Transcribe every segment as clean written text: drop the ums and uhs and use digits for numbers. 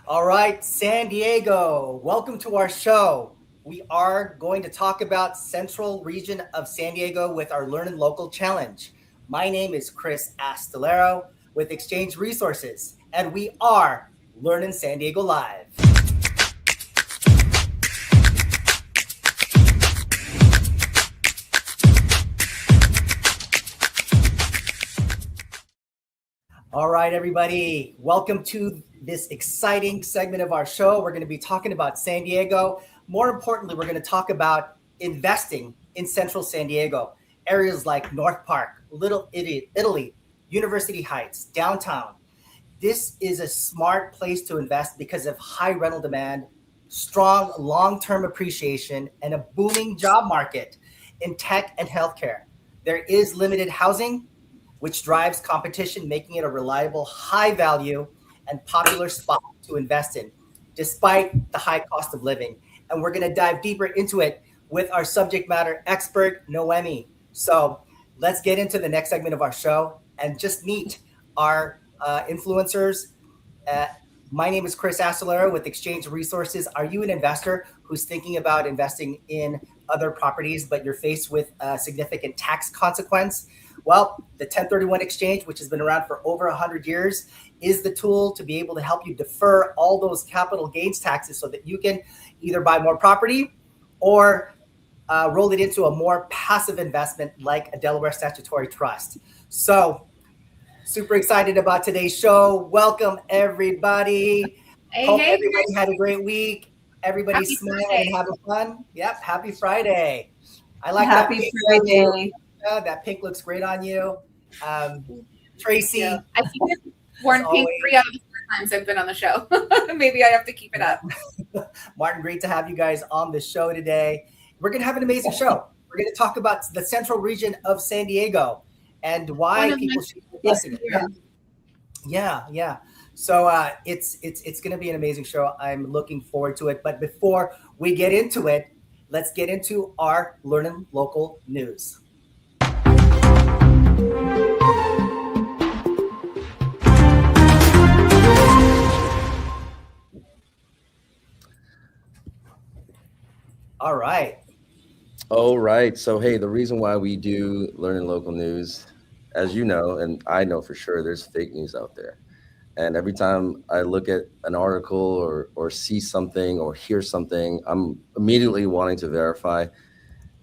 All right, San Diego, welcome to our show. We are going to talk about Central Region of San Diego with our Learn and Local Challenge. My name is Chris Astolero with Exchange Resources, and we are LEARNin San Diego Live. All right, everybody, welcome to this exciting segment of our show. We're going to be talking about San Diego. More importantly, we're going to talk about investing in Central San Diego, areas like North Park, Little Italy, University Heights, downtown. This is a smart place to invest because of high rental demand, strong long-term appreciation, and a booming job market in tech and healthcare. There is limited housing, which drives competition, making it a reliable, high value, and popular spot to invest in, despite the high cost of living. And we're going to dive deeper into it with our subject matter expert, Noemi. So let's get into the next segment of our show and just meet our influencers. Uh, my name is Chris Asolero with Exchange Resources. Are you an investor who's thinking about investing in other properties, but you're faced with a significant tax consequence? Well, the 1031 exchange, which has been around for over 100 years, is the tool to be able to help you defer all those capital gains taxes so that you can either buy more property or roll it into a more passive investment like a Delaware statutory trust. So, super excited about today's show. Welcome, everybody. Hey, Hope hey, everybody Chris. had a great week. Everybody's Happy smiling Friday. and having fun. Yep, happy Friday. I like that Happy pink on you. Friday. That pink looks great on you. Um, Yeah. Tracy, I think I've as worn pink always. 3 out of the 4 times I've been on the show. Maybe I have to keep it up. Martin, great to have you guys on the show today. We're going to have an amazing show. We're going to talk about the central region of San Diego and One why of people my should be Yes, investing in it. yeah. Yeah. So it's going to be an amazing show. I'm looking forward to it. But before we get into it, let's get into our Learning Local news. All right. Oh, right. So, hey, the reason why we do learn in local news, as you know, and I know for sure, there's fake news out there. And every time I look at an article or see something or hear something, I'm immediately wanting to verify.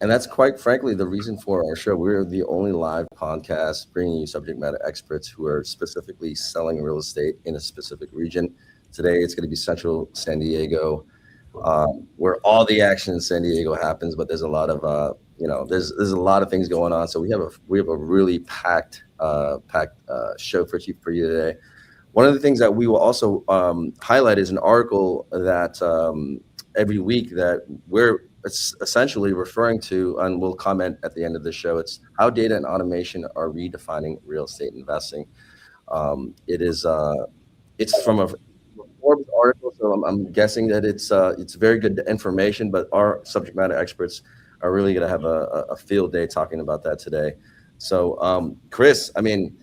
And that's quite frankly the reason for our show. We're the only live podcast bringing you subject matter experts who are specifically selling real estate in a specific region. Today, it's going to be Central San Diego, where all the action in San Diego happens. But there's a lot of there's a lot of things going on. So we have a really packed show for you today. One of the things that we will also highlight is an article that every week that we're essentially referring to, and we'll comment at the end of the show. It's how data and automation are redefining real estate investing. It's from a Forbes article, so I'm guessing that it's very good information. But our subject matter experts are really going to have a field day talking about that today. So, Chris, I mean,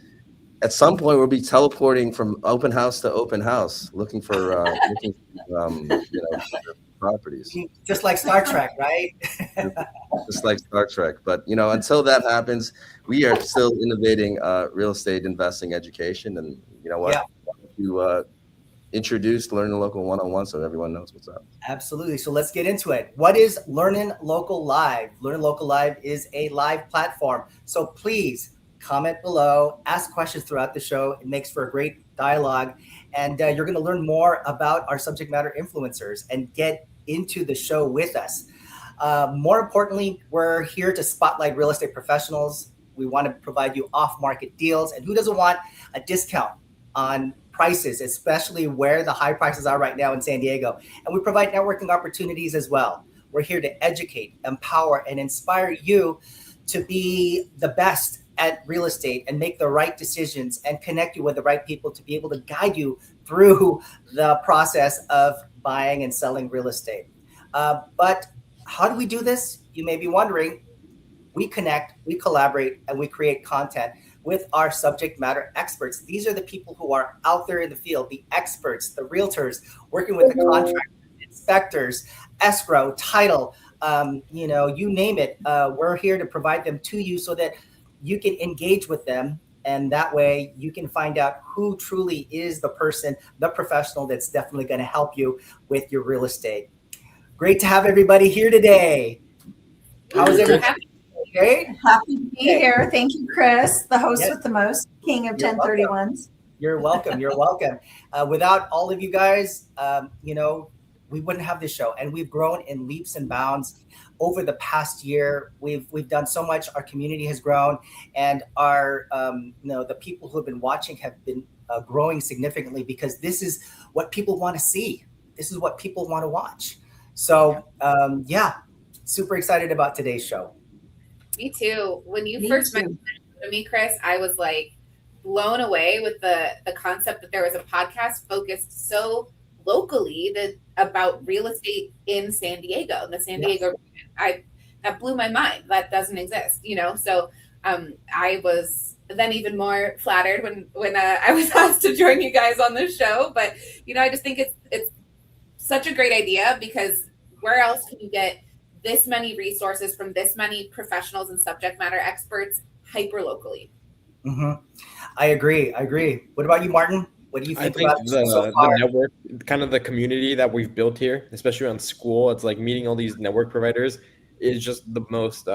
at some point we'll be teleporting from open house to open house, looking for, properties, Just like Star Trek, right? just like Star Trek. But until that happens, we are still innovating real estate investing education. And you know what? Yeah. You introduce Learn the Local 101 so everyone knows what's up. Absolutely. So let's get into it. What is Learnin Local Live? Learnin Local Live is a live platform. So please comment below, ask questions throughout the show. It makes for a great dialogue. And you're going to learn more about our subject matter influencers and get into the show with us. More importantly, we're here to spotlight real estate professionals. We want to provide you off-market deals. And who doesn't want a discount on prices, especially where the high prices are right now in San Diego? And we provide networking opportunities as well. We're here to educate, empower, and inspire you to be the best at real estate and make the right decisions and connect you with the right people to be able to guide you through the process of buying and selling real estate. But how do we do this? You may be wondering. We connect, we collaborate, and we create content with our subject matter experts. These are the people who are out there in the field, the experts, the realtors, working with the contractors, inspectors, escrow, title, you name it. We're here to provide them to you so that you can engage with them. And that way you can find out who truly is the person, the professional that's definitely going to help you with your real estate. Great to have everybody here today. How is everybody? Great. Happy to be here. Thank you, Chris, the host Yes. with the most, king of You're 1031s. You're welcome. You're welcome. Without all of you guys, we wouldn't have this show. And we've grown in leaps and bounds over the past year. We've done so much. Our community has grown, and our the people who have been watching have been growing significantly, because this is what people want to see. This is what people want to watch. So super excited about today's show. Me too. When you Me first too. mentioned it to me, Chris, I was like blown away with the concept that there was a podcast focused so locally about real estate in San Diego, in the San Diego region. That blew my mind. That doesn't exist, So I was then even more flattered when I was asked to join you guys on this show. But I just think it's such a great idea, because where else can you get this many resources from this many professionals and subject matter experts hyper locally? Mm-hmm. I agree. What about you, Martin? What do you think about the network, kind of the community that we've built here, especially on school? It's like meeting all these network providers is just the most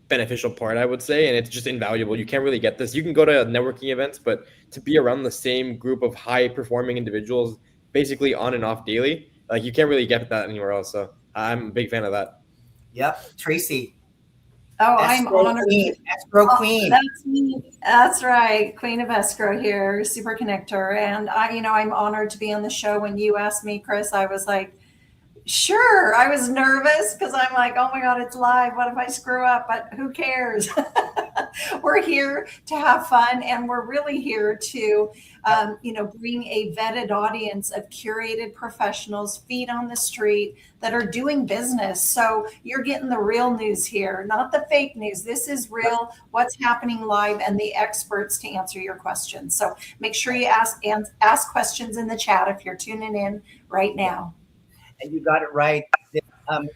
beneficial part, I would say, and it's just invaluable. You can't really get this. You can go to networking events, but to be around the same group of high performing individuals basically on and off daily, like you can't really get that anywhere else. So I'm a big fan of that. Yep. Tracy. Oh, I'm honored. Escrow Queen. That's me. That's right. Queen of Escrow here, super connector. And I'm honored to be on the show. When you asked me, Chris, I was like, sure. I was nervous because I'm like, oh my God, it's live. What if I screw up? But who cares? We're here to have fun, and we're really here to, bring a vetted audience of curated professionals, feet on the street that are doing business. So you're getting the real news here, not the fake news. This is real, what's happening live, and the experts to answer your questions. So make sure you ask questions in the chat if you're tuning in right now. And you got it right.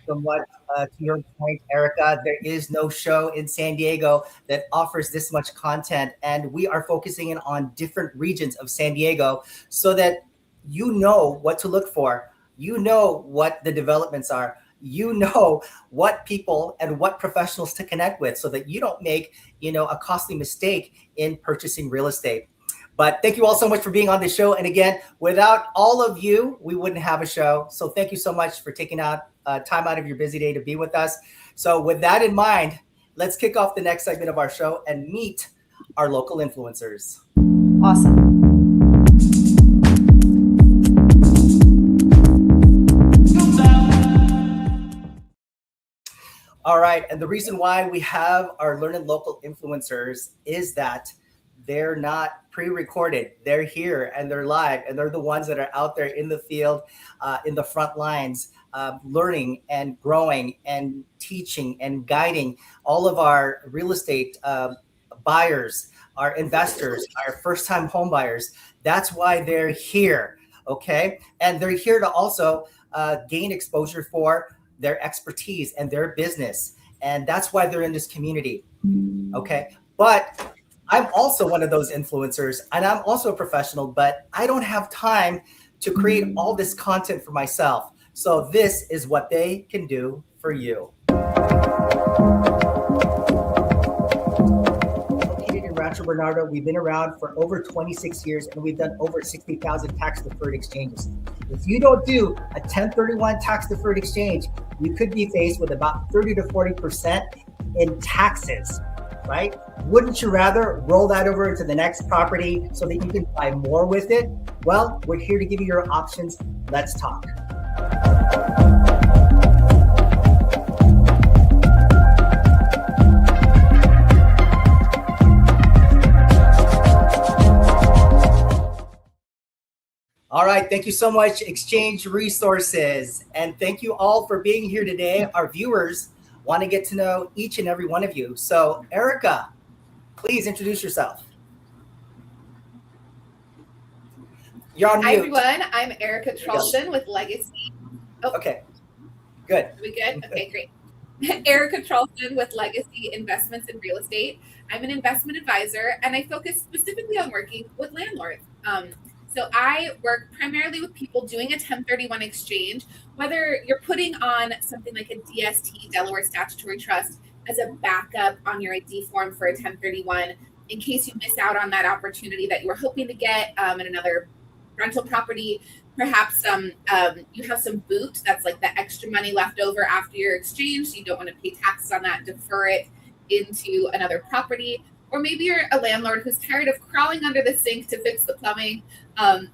From what, to your point, Erica, there is no show in San Diego that offers this much content. And we are focusing in on different regions of San Diego so that you know what to look for. You know what the developments are. You know what people and what professionals to connect with, so that you don't make, a costly mistake in purchasing real estate. But thank you all so much for being on the show. And again, without all of you, we wouldn't have a show. So thank you so much for taking out time out of your busy day to be with us. So with that in mind, let's kick off the next segment of our show and meet our local influencers. Awesome. All right. And the reason why we have our LEARNin Local influencers is that they're not pre-recorded. They're here and they're live, and they're the ones that are out there in the field, in the front lines, learning and growing and teaching and guiding all of our real estate buyers, our investors, our first-time home buyers. That's why they're here, okay? And they're here to also gain exposure for their expertise and their business. And that's why they're in this community, okay? But I'm also one of those influencers, and I'm also a professional, but I don't have time to create all this content for myself. So this is what they can do for you. Located in Rancho Bernardo, we've been around for over 26 years, and we've done over 60,000 tax-deferred exchanges. If you don't do a 1031 tax-deferred exchange, you could be faced with about 30 to 40% in taxes. Right? Wouldn't you rather roll that over to the next property so that you can buy more with it? Well, we're here to give you your options. Let's talk. All right. Thank you so much, Exchange Resources. And thank you all for being here today. Our viewers want to get to know each and every one of you. So, Erica, Please introduce yourself. You're on Hi, mute. everyone. I'm Erica Charlton with Legacy. Okay, good. Are we good? Okay, great. Erica Charlton with Legacy Investments in Real Estate. I'm an investment advisor, and I focus specifically on working with landlords. So I work primarily with people doing a 1031 exchange, whether you're putting on something like a DST, Delaware Statutory Trust, as a backup on your ID form for a 1031, in case you miss out on that opportunity that you were hoping to get in another rental property. Perhaps you have some boot that's like the extra money left over after your exchange. So you don't want to pay taxes on that, defer it into another property. Or maybe you're a landlord who's tired of crawling under the sink to fix the plumbing.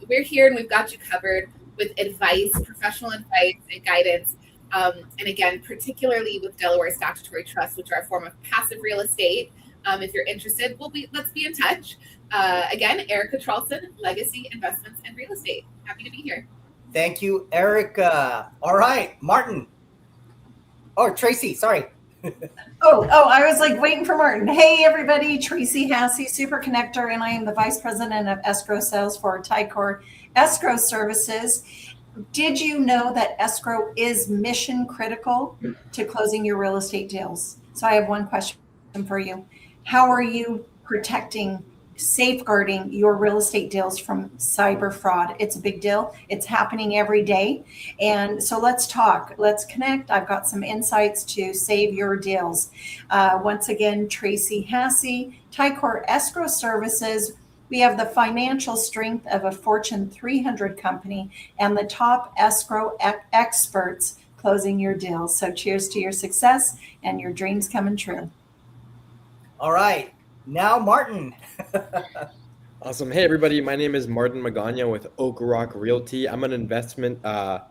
We're here and we've got you covered with advice, professional advice and guidance. And again, particularly with Delaware Statutory Trust, which are a form of passive real estate. If you're interested, let's be in touch. Again, Erica Charlton, Legacy Investments and Real Estate. Happy to be here. Thank you, Erica. All right, Martin. Or Tracy, sorry. Oh, I was like waiting for Martin. Hey, everybody, Tracy Hassey, Super Connector, and I am the Vice President of Escrow Sales for Ticor Escrow Services. Did you know that escrow is mission critical to closing your real estate deals? So I have one question for you. How are you protecting, safeguarding your real estate deals from cyber fraud? It's a big deal. It's happening every day. And so let's talk, let's connect. I've got some insights to save your deals. Once again, Tracy Hassey, Ticor Escrow Services. We have the financial strength of a Fortune 300 company and the top escrow experts closing your deals. So cheers to your success and your dreams coming true. All right, now Martin. Awesome. Hey, everybody. My name is Martin Magana with Oak Rock Realty. I'm an investment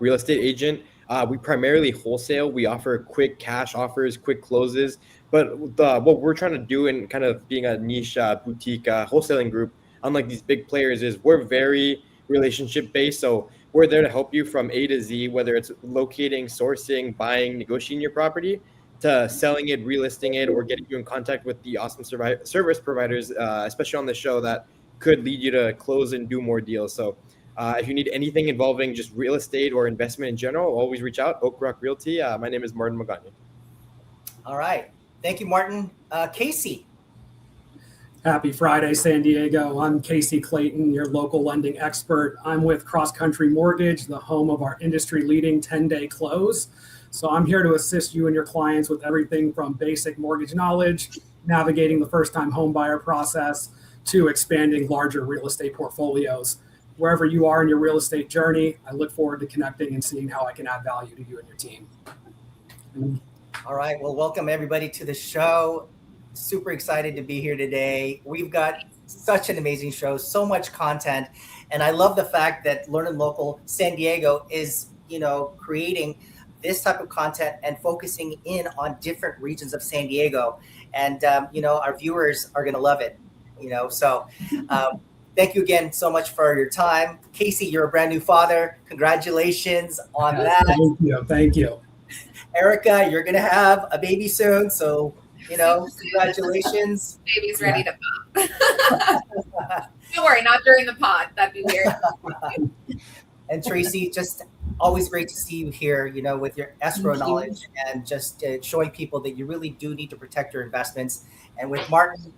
real estate agent. We primarily wholesale. We offer quick cash offers, quick closes. But what we're trying to do in kind of being a niche boutique wholesaling group, unlike these big players, is we're very relationship based. So we're there to help you from A to Z, whether it's locating, sourcing, buying, negotiating your property, to selling it, relisting it, or getting you in contact with the awesome service providers, especially on the show, that could lead you to close and do more deals. So if you need anything involving just real estate or investment in general, always reach out. Oak Rock Realty. My name is Martin Magana. All right. Thank you, Martin. Casey. Happy Friday, San Diego. I'm Casey Clayton, your local lending expert. I'm with Cross Country Mortgage, the home of our industry-leading 10-day close. So I'm here to assist you and your clients with everything from basic mortgage knowledge, navigating the first-time home buyer process, to expanding larger real estate portfolios. Wherever you are in your real estate journey, I look forward to connecting and seeing how I can add value to you and your team. All right. Well, welcome everybody to the show. Super excited to be here today. We've got such an amazing show, so much content. And I love the fact that LEARNin Local San Diego is, creating this type of content and focusing in on different regions of San Diego. And, our viewers are going to love it, So thank you again so much for your time. Casey, you're a brand new father. Congratulations on that. Thank you. Erica, you're going to have a baby soon. So, congratulations. Baby's ready to pop. Don't worry, not during the pod. That'd be weird. And Tracy, just always great to see you here, with your escrow knowledge and just showing people that you really do need to protect your investments. And with Martin,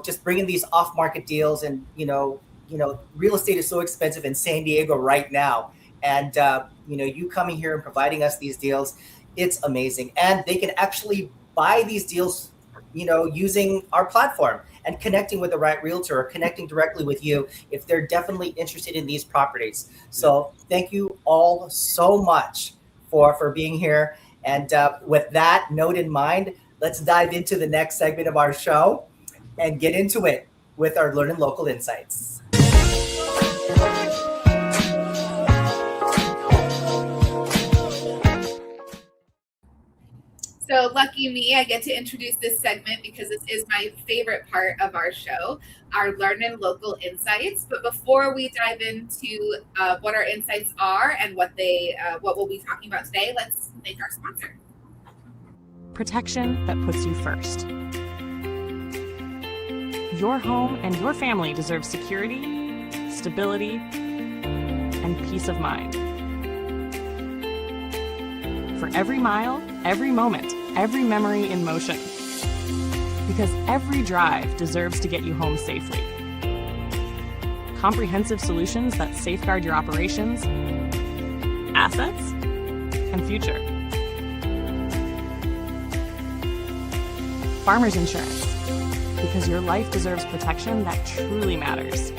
just bringing these off-market deals and, real estate is so expensive in San Diego right now. And, you coming here and providing us these deals, it's amazing. And they can actually buy these deals, using our platform and connecting with the right realtor or connecting directly with you if they're definitely interested in these properties. So thank you all so much for being here. And with that note in mind, let's dive into the next segment of our show and get into it with our LEARNin Local Insights. So lucky me, I get to introduce this segment because this is my favorite part of our show, our LEARNin Local Insights. But before we dive into what our insights are and what we'll be talking about today, let's thank our sponsor. Protection that puts you first. Your home and your family deserve security, stability, and peace of mind. For every mile, every moment, every memory in motion. Because every drive deserves to get you home safely. Comprehensive solutions that safeguard your operations, assets, and future. Farmers Insurance, because your life deserves protection that truly matters.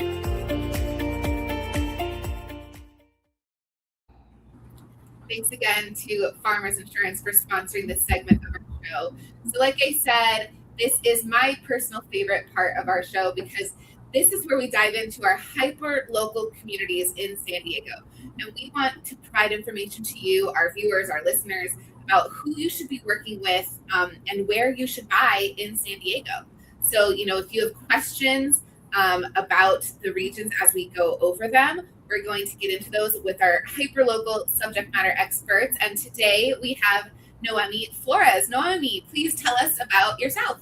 Thanks again to Farmers Insurance for sponsoring this segment of our show. So like I said, this is my personal favorite part of our show because this is where we dive into our hyper-local communities in San Diego. And we want to provide information to you, our viewers, our listeners, about who you should be working with and where you should buy in San Diego. So, if you have questions about the regions as we go over them, we're going to get into those with our hyperlocal subject matter experts. And today we have Noemi Flores. Noemi, please tell us about yourself.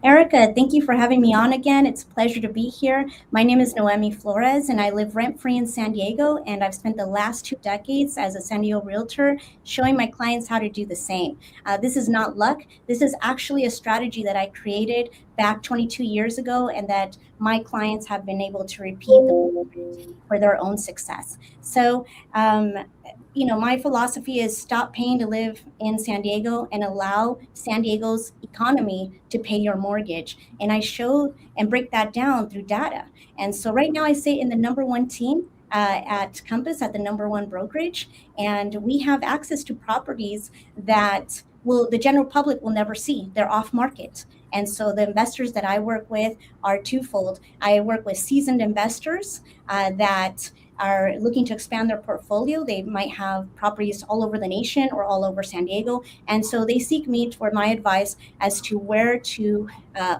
Erica, thank you for having me on again. It's a pleasure to be here. My name is Noemi Flores, and I live rent-free in San Diego, and I've spent the last 2 decades as a San Diego realtor showing my clients how to do the same. This is not luck. This is actually a strategy that I created back 22 years ago, and that my clients have been able to repeat for their own success. So, my philosophy is stop paying to live in San Diego and allow San Diego's economy to pay your mortgage. And I show and break that down through data. And so right now I sit in the number 1 team at Compass, at the number 1 brokerage, and we have access to properties that the general public will never see. They're off market. And so the investors that I work with are twofold. I work with seasoned investors that are looking to expand their portfolio. They might have properties all over the nation or all over San Diego. And so they seek me for my advice as to where to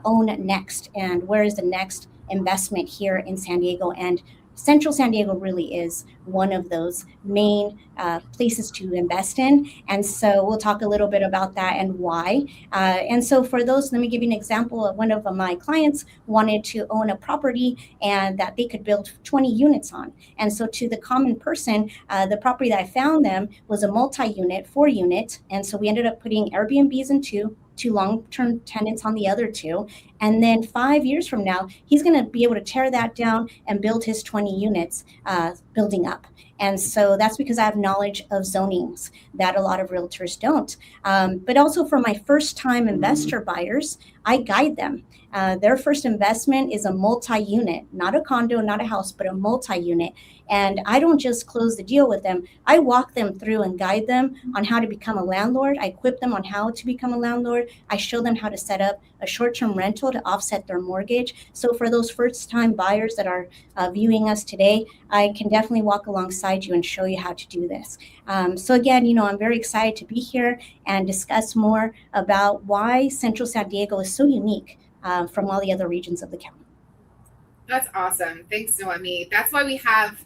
own next and where is the next investment here in San Diego. And Central San Diego really is one of those main places to invest in. And so we'll talk a little bit about that and why. And so for those, let me give you an example of one of my clients wanted to own a property and that they could build 20 units on. And so to the common person, the property that I found them was a multi-unit, 4-unit. And so we ended up putting Airbnbs in two long-term tenants on the other 2. And then 5 years from now, he's going to be able to tear that down and build his 20 units building up. And so that's because I have knowledge of zonings that a lot of realtors don't. But also for my first-time investor buyers, I guide them. Their first investment is a multi-unit, not a condo, not a house, but a multi-unit. And I don't just close the deal with them. I walk them through and guide them on how to become a landlord. I equip them on how to become a landlord. I show them how to set up a short-term rental to offset their mortgage. So for those first-time buyers that are viewing us today, I can definitely walk alongside you and show you how to do this. So again, I'm very excited to be here and discuss more about why Central San Diego is so unique from all the other regions of the county. That's awesome. Thanks, Noemi. That's why we have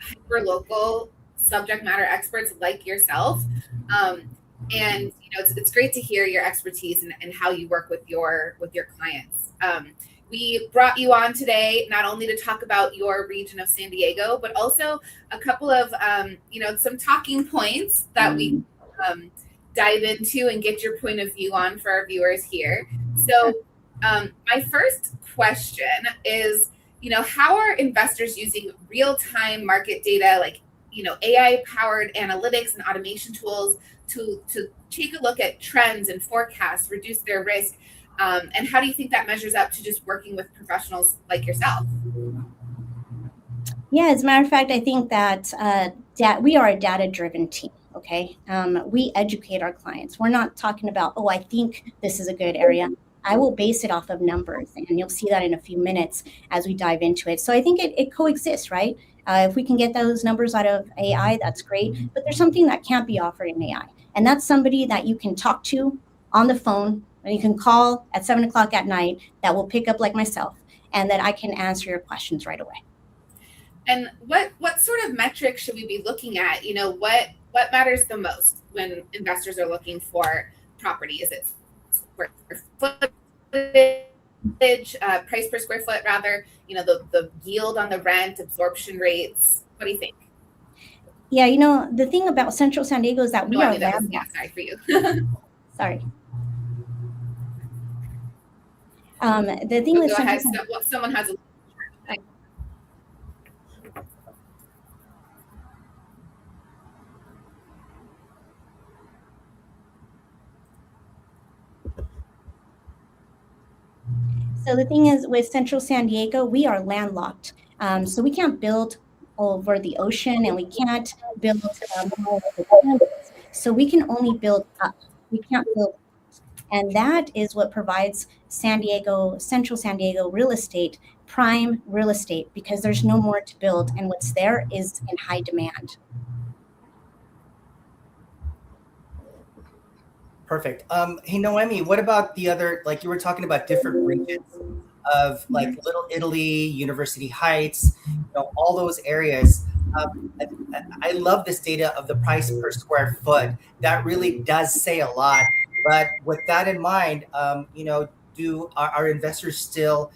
hyper-local subject matter experts like yourself. And it's great to hear your expertise and how you work with your clients. We brought you on today not only to talk about your region of San Diego, but also a couple of some talking points that we dive into and get your point of view on for our viewers here. So my first question is, how are investors using real-time market data like AI-powered analytics and automation tools to take a look at trends and forecasts, reduce their risk? And how do you think that measures up to just working with professionals like yourself? Yeah, as a matter of fact, I think that we are a data-driven team, okay? We educate our clients. We're not talking about, I think this is a good area. I will base it off of numbers, and you'll see that in a few minutes as we dive into it. So I think it coexists, right? If we can get those numbers out of AI, that's great. But there's something that can't be offered in AI, and that's somebody that you can talk to on the phone, and you can call at 7 o'clock at night that will pick up like myself, and that I can answer your questions right away. And what sort of metrics should we be looking at? What matters the most when investors are looking for property? Is it square footage? price per square foot rather, the yield on the rent, absorption rates. What do you think? Yeah, the thing about Central San Diego is that we are landlocked. Sorry for you. Sorry. The thing with Go ahead. Someone has a. So the thing is, with Central San Diego, we are landlocked. So we can't build over the ocean, and we can't build more over the campus. So we can only build up. We can't build. And that is what provides Central San Diego real estate, prime real estate, because there's no more to build. And what's there is in high demand. Perfect. Hey, Noemi, what about the other, like you were talking about different regions of like Little Italy, University Heights, all those areas. I love this data of the price per square foot. That really does say a lot. But with that in mind, are investors still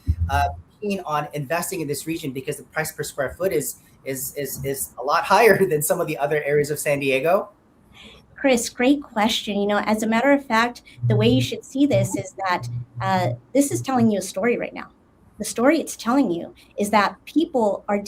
keen on investing in this region because the price per square foot is a lot higher than some of the other areas of San Diego? Chris, great question. As a matter of fact, the way you should see this is that this is telling you a story right now. The story it's telling you is that people are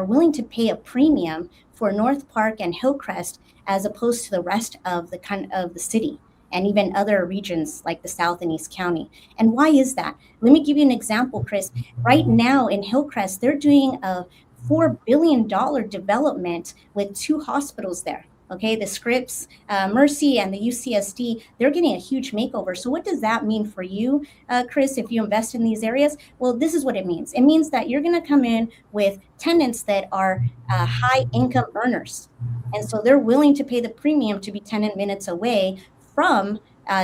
willing to pay a premium for North Park and Hillcrest as opposed to the rest of the city and even other regions like the South and East County. And why is that? Let me give you an example, Chris. Right now in Hillcrest, they're doing a $4 billion development with 2 hospitals there. Okay, the Scripps, Mercy, and the UCSD, they're getting a huge makeover. So what does that mean for you, Chris, if you invest in these areas? Well, this is what it means. It means that you're going to come in with tenants that are high income earners. And so they're willing to pay the premium to be 10 minutes away from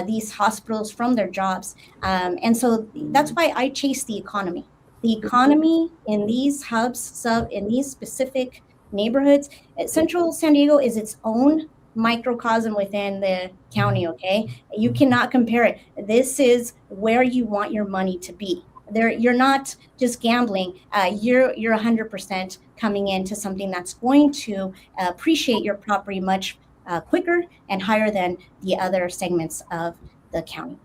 these hospitals, from their jobs. And so that's why I chase the economy. The economy in these hubs, in these specific neighborhoods. Central San Diego is its own microcosm within the county, okay? You cannot compare it. This is where you want your money to be. You're not just gambling. You're 100% coming into something that's going to appreciate your property much quicker and higher than the other segments of the county.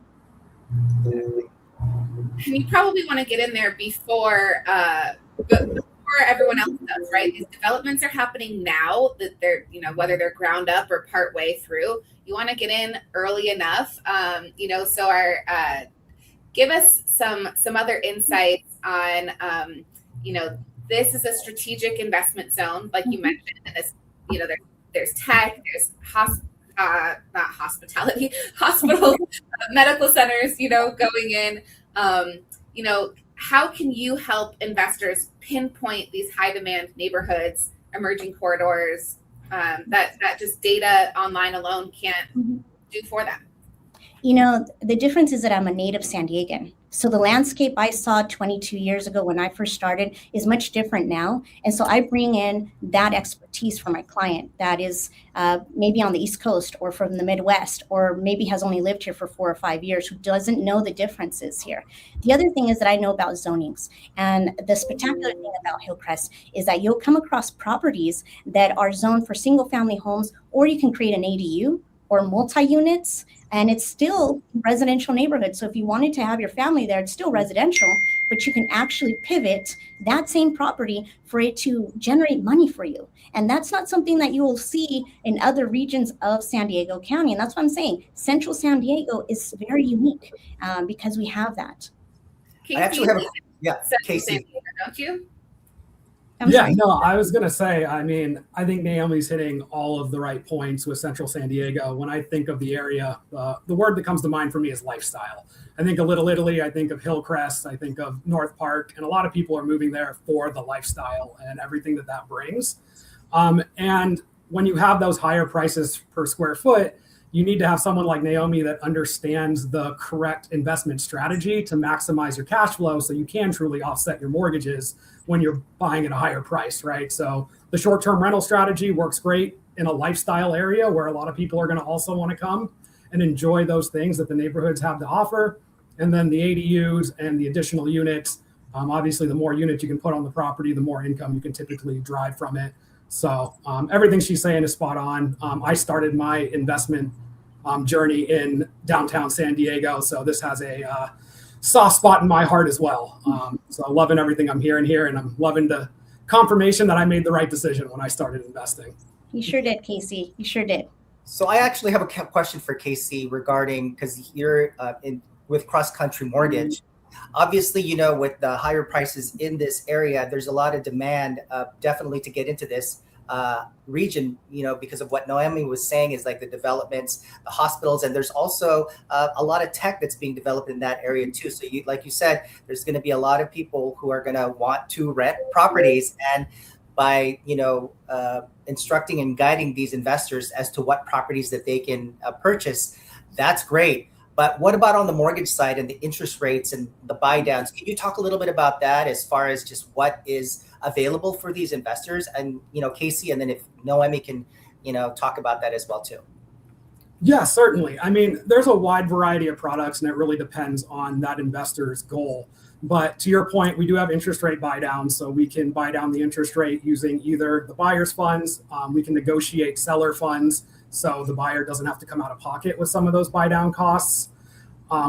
You probably want to get in there before everyone else does, right? These developments are happening now that they're, whether they're ground up or part way through. You want to get in early enough, so give us some other insights on, this is a strategic investment zone, like you mentioned, and this, there's tech, there's not hospitality, hospitals, medical centers, going in, how can you help investors pinpoint these high demand neighborhoods, emerging corridors, that just data online alone can't do for them? The difference is that I'm a native San Diegan. So the landscape I saw 22 years ago when I first started is much different now. And so I bring in that expertise for my client that is maybe on the East Coast or from the Midwest, or maybe has only lived here for 4 or 5 years, who doesn't know the differences here. The other thing is that I know about zonings. And the spectacular thing about Hillcrest is that you'll come across properties that are zoned for single family homes, or you can create an ADU or multi-units, and it's still residential neighborhood. So if you wanted to have your family there, it's still residential, but you can actually pivot that same property for it to generate money for you. And that's not something that you will see in other regions of San Diego County. And that's what I'm saying. Central San Diego is very unique because we have that. Casey, I actually have Casey. San Diego, don't you? I was going to say, I think Naomi's hitting all of the right points with Central San Diego. When I think of the area, the word that comes to mind for me is lifestyle. I think of Little Italy, I think of Hillcrest, I think of North Park, and a lot of people are moving there for the lifestyle and everything that brings. And when you have those higher prices per square foot, you need to have someone like Naomi that understands the correct investment strategy to maximize your cash flow so you can truly offset your mortgages when you're buying at a higher price, right? So the short-term rental strategy works great in a lifestyle area where a lot of people are going to also want to come and enjoy those things that the neighborhoods have to offer. And then the ADUs and the additional units, obviously the more units you can put on the property, the more income you can typically drive from it. So everything she's saying is spot on. I started my investment journey in downtown San Diego, so this has a soft spot in my heart as well. So I'm loving everything I'm hearing here, and I'm loving the confirmation that I made the right decision when I started investing. You sure did, Casey. You sure did. So I actually have a question for Casey regarding, because you're with Cross Country Mortgage. Obviously, you know, with the higher prices in this area, there's a lot of demand definitely to get into this region, you know, because of what Noemi was saying is like the developments, the hospitals, and there's also a lot of tech that's being developed in that area too. So you, like you said, there's going to be a lot of people who are going to want to rent properties, and by, you know, instructing and guiding these investors as to what properties that they can purchase, that's great. But what about on the mortgage side and the interest rates and the buy downs? Can you talk a little bit about that as far as just what is available for these investors? And, you know, Casey, and then if Noemi can, you know, talk about that as well too. Yeah, certainly. I mean, there's a wide variety of products, and it really depends on that investor's goal. But to your point, we do have interest rate buy downs. So we can buy down the interest rate using either the buyer's funds. We can negotiate seller funds, so the buyer doesn't have to come out of pocket with some of those buy down costs.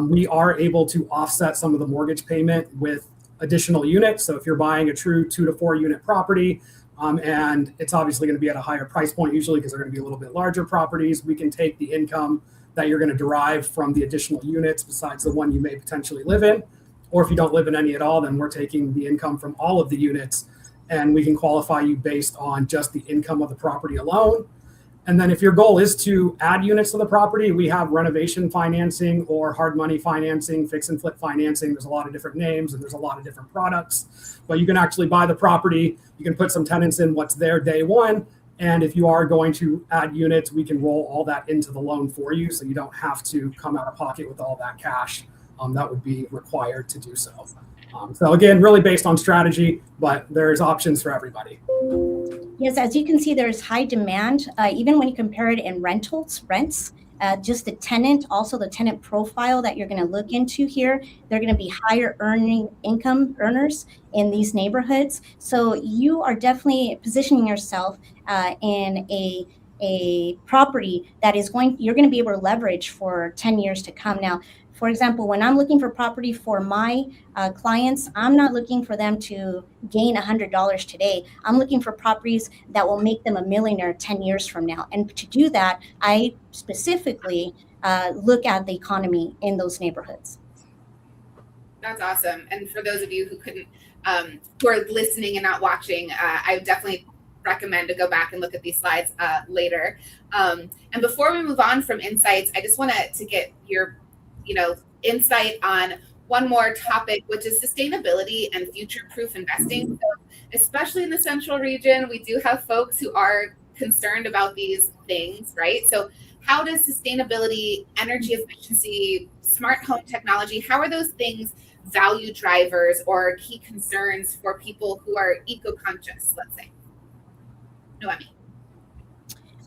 We are able to offset some of the mortgage payment with additional units. So if you're buying a true 2 to 4 unit property, and it's obviously going to be at a higher price point usually because they're going to be a little bit larger properties, we can take the income that you're going to derive from the additional units besides the one you may potentially live in. Or if you don't live in any at all, then we're taking the income from all of the units, and we can qualify you based on just the income of the property alone. And then if your goal is to add units to the property, we have renovation financing or hard money financing, fix and flip financing. There's a lot of different names and there's a lot of different products, but you can actually buy the property. You can put some tenants in what's there day one. And if you are going to add units, we can roll all that into the loan for you. So you don't have to come out of pocket with all that cash. That would be required to do so. So again, really based on strategy, but there's options for everybody. Yes, as you can see, there's high demand, even when you compare it in rents, just the tenant, also the tenant profile that you're going to look into here, they're going to be higher income earners in these neighborhoods. So you are definitely positioning yourself in a property that is you're going to be able to leverage for 10 years to come. Now, for example, when I'm looking for property for my clients, I'm not looking for them to gain $100 today. I'm looking for properties that will make them a millionaire 10 years from now. And to do that, I specifically look at the economy in those neighborhoods. That's awesome. And for those of you who couldn't, who are listening and not watching, I would definitely recommend to go back and look at these slides later. And before we move on from insights, I just wanted to get your insight on one more topic, which is sustainability and future-proof investing. So especially in the central region, we do have folks who are concerned about these things, right? So how does sustainability, energy efficiency, smart home technology, how are those things value drivers or key concerns for people who are eco-conscious, let's say? Noemi.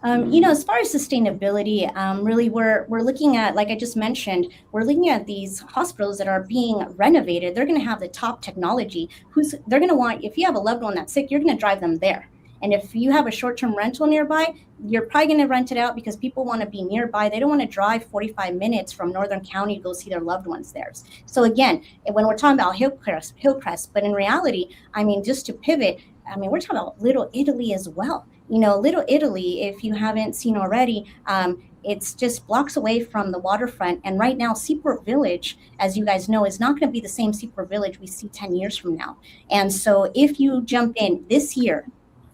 As far as sustainability, really we're looking at, like I just mentioned, we're looking at these hospitals that are being renovated. They're going to have the top technology. They're going to want, if you have a loved one that's sick, you're going to drive them there. And if you have a short-term rental nearby, you're probably going to rent it out because people want to be nearby. They don't want to drive 45 minutes from Northern County to go see their loved ones there. So again, when we're talking about Hillcrest, but in reality, I mean, just to pivot, I mean, we're talking about Little Italy as well. Little Italy, if you haven't seen already, it's just blocks away from the waterfront. And right now, Seaport Village, as you guys know, is not going to be the same Seaport Village we see 10 years from now. And so if you jump in this year,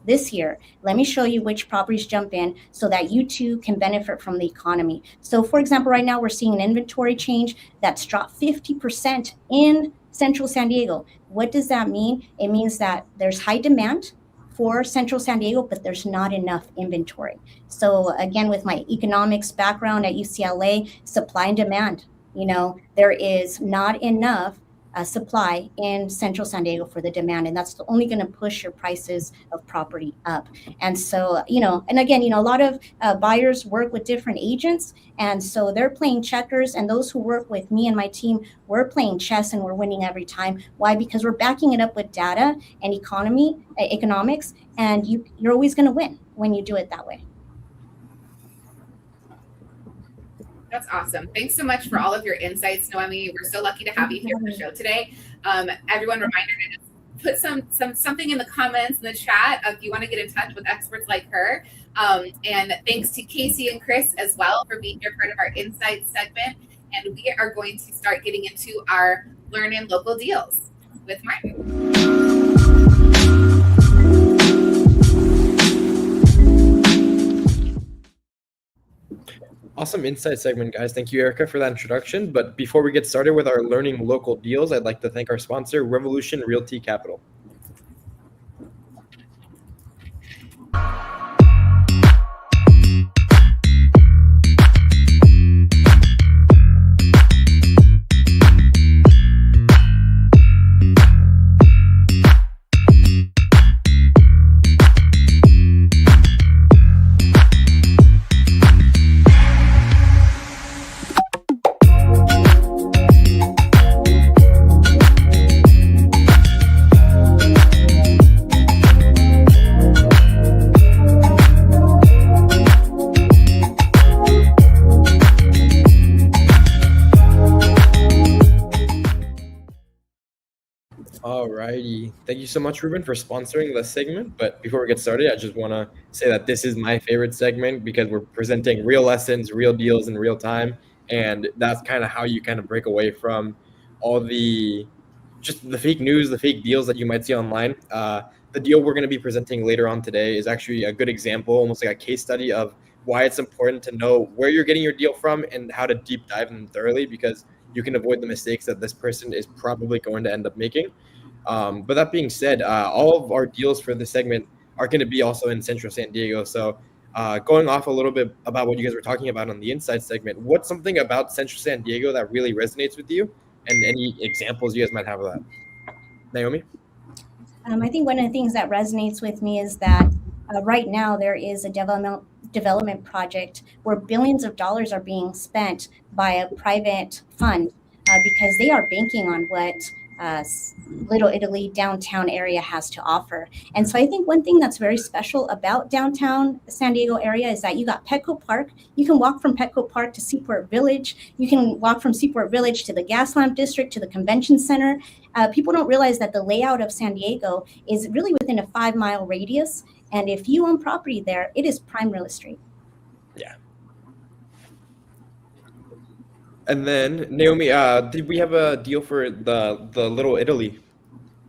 let me show you which properties jump in so that you too can benefit from the economy. So for example, right now we're seeing an inventory change that's dropped 50% in Central San Diego. What does that mean? It means that there's high demand for Central San Diego, but there's not enough inventory. So again, with my economics background at UCLA, supply and demand, there is not enough supply in Central San Diego for the demand, and that's only going to push your prices of property up. And so, and again, a lot of buyers work with different agents, and so they're playing checkers, and those who work with me and my team, we're playing chess and we're winning every time. Why? Because we're backing it up with data and economics, and you're always going to win when you do it that way. That's awesome. Thanks so much for all of your insights, Noemi. We're so lucky to have you here on the show today. Everyone, reminder to put something in the comments in the chat if you want to get in touch with experts like her. And thanks to Casey and Chris as well for being here, part of our Insights segment. And we are going to start getting into our LEARNin Local Deals with Martin. Awesome insight segment, guys. Thank you, Erica, for that introduction. But before we get started with our Learning Local Deals, I'd like to thank our sponsor, Revolution Realty Capital. Alrighty. Thank you so much, Ruben, for sponsoring the segment. But before we get started, I just want to say that this is my favorite segment because we're presenting real lessons, real deals in real time. And that's kind of how you kind of break away from all the fake news, the fake deals that you might see online. The deal we're going to be presenting later on today is actually a good example, almost like a case study of why it's important to know where you're getting your deal from and how to deep dive them thoroughly, because you can avoid the mistakes that this person is probably going to end up making. But that being said, all of our deals for this segment are going to be also in Central San Diego. So going off a little bit about what you guys were talking about on the Inside segment, what's something about Central San Diego that really resonates with you, and any examples you guys might have of that? Naomi? I think one of the things that resonates with me is that right now there is a development project where billions of dollars are being spent by a private fund because they are banking on what Little Italy downtown area has to offer. And so I think one thing that's very special about downtown San Diego area is that you got Petco Park. You can walk from Petco Park to Seaport Village. You can walk from Seaport Village to the Gaslamp District, to the Convention Center. People don't realize that the layout of San Diego is really within a 5-mile radius. And if you own property there, it is prime real estate. Yeah. And then, Naomi, did we have a deal for the Little Italy?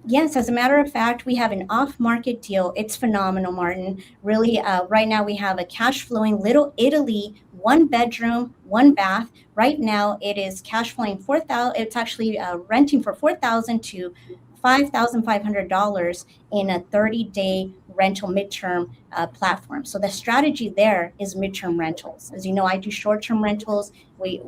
Yes, as a matter of fact, we have an off-market deal. It's phenomenal, Martin. Really, right now we have a cash-flowing Little Italy, 1 bedroom, 1 bath. Right now, it is cash flowing $4,000. It's actually renting for $4,000 to $5,500 in a 30-day rental midterm platform. So the strategy there is midterm rentals. As you know, I do short-term rentals.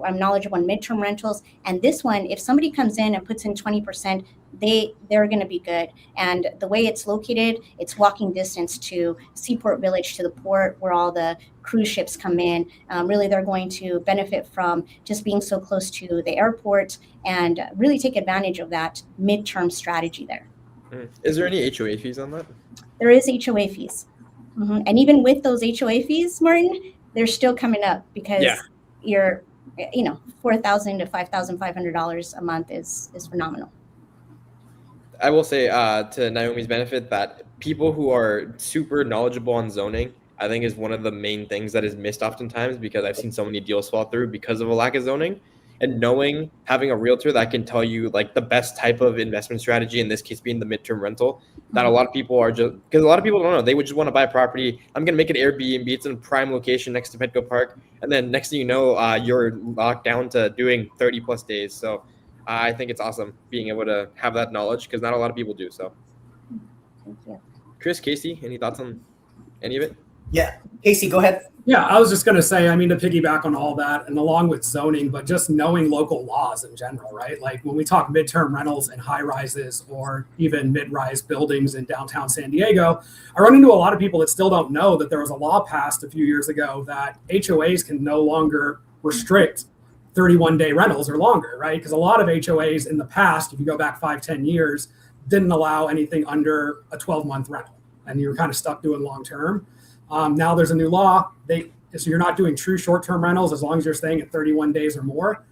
I'm knowledgeable in midterm rentals. And this one, if somebody comes in and puts in 20%, they're going to be good. And the way it's located, it's walking distance to Seaport Village, to the port where all the cruise ships come in. Really, they're going to benefit from just being so close to the airport and really take advantage of that midterm strategy there. Is there any HOA fees on that? There is HOA fees. Mm-hmm. And even with those HOA fees, Martin, they're still coming up because you're, $4,000 to $5,500 a month is phenomenal. I will say to Naomi's benefit that people who are super knowledgeable on zoning, I think is one of the main things that is missed oftentimes, because I've seen so many deals fall through because of a lack of zoning. And having a realtor that can tell you like the best type of investment strategy, in this case being the midterm rental, that a lot of people are just, because a lot of people don't know, they would just want to buy a property. I'm going to make it Airbnb. It's in a prime location next to Petco Park. And then next thing you know, you're locked down to doing 30 plus days. So I think it's awesome being able to have that knowledge, because not a lot of people do. So Thank you. Chris, Casey, any thoughts on any of it? Yeah, Casey, go ahead. Yeah, I was just going to say, I mean, to piggyback on all that and along with zoning, but just knowing local laws in general, right? Like when we talk midterm rentals and high rises or even mid-rise buildings in downtown San Diego, I run into a lot of people that still don't know that there was a law passed a few years ago that HOAs can no longer restrict 31-day rentals or longer, right? Because a lot of HOAs in the past, if you go back 5-10 years, didn't allow anything under a 12-month rental. And you're kind of stuck doing long-term. Now there's a new law. So you're not doing true short-term rentals as long as you're staying at 31 days or more.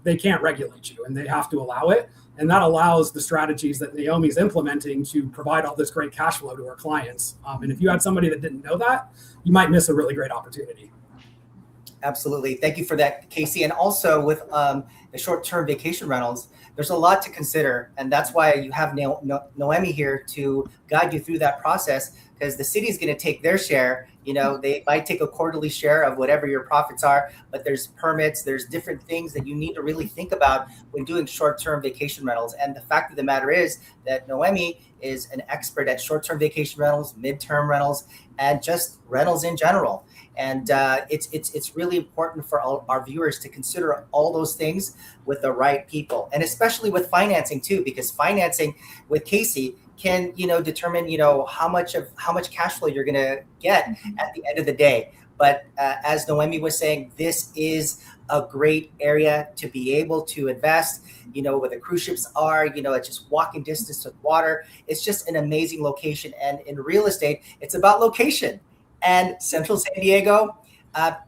They can't regulate you and they have to allow it. And that allows the strategies that Naomi's implementing to provide all this great cash flow to our clients. And if you had somebody that didn't know that, you might miss a really great opportunity. Absolutely. Thank you for that, Casey. And also with the short-term vacation rentals, there's a lot to consider. And that's why you have Noemi here to guide you through that process, because the city is going to take their share. You know, they might take a quarterly share of whatever your profits are, but there's permits, there's different things that you need to really think about when doing short-term vacation rentals. And the fact of the matter is that Noemi is an expert at short-term vacation rentals, midterm rentals, and just rentals in general. And it's really important for all our viewers to consider all those things with the right people, and especially with financing too, because financing with Casey can, determine, how much cash flow you're going to get at the end of the day. But as Noemi was saying, this is a great area to be able to invest, where the cruise ships are, it's just walking distance to the water. It's just an amazing location. And in real estate, it's about location. And Central San Diego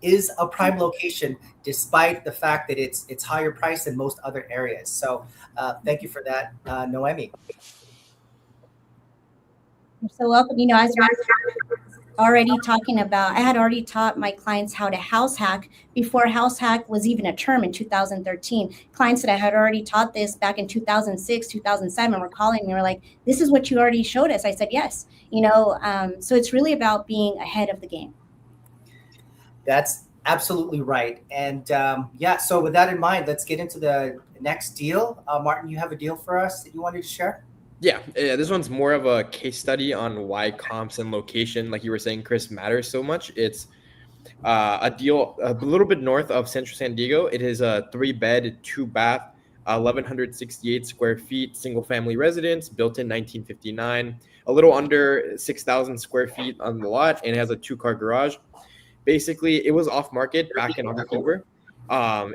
is a prime location, despite the fact that it's higher priced than most other areas. So thank you for that, Noemi. You're so welcome. As you're already talking about, I had already taught my clients how to house hack before house hack was even a term in 2013. Clients that I had already taught this back in 2006, 2007 were calling me, were like, this is what you already showed us. I said, yes. So it's really about being ahead of the game. That's absolutely right. And so with that in mind, let's get into the next deal. Martin, you have a deal for us that you wanted to share? Yeah, this one's more of a case study on why comps and location, like you were saying, Chris, matters so much. It's a deal a little bit north of Central San Diego. It is a 3-bed, 2-bath, 1,168 square feet, single-family residence, built in 1959, a little under 6,000 square feet on the lot, and it has a 2-car garage. Basically, it was off market back in October.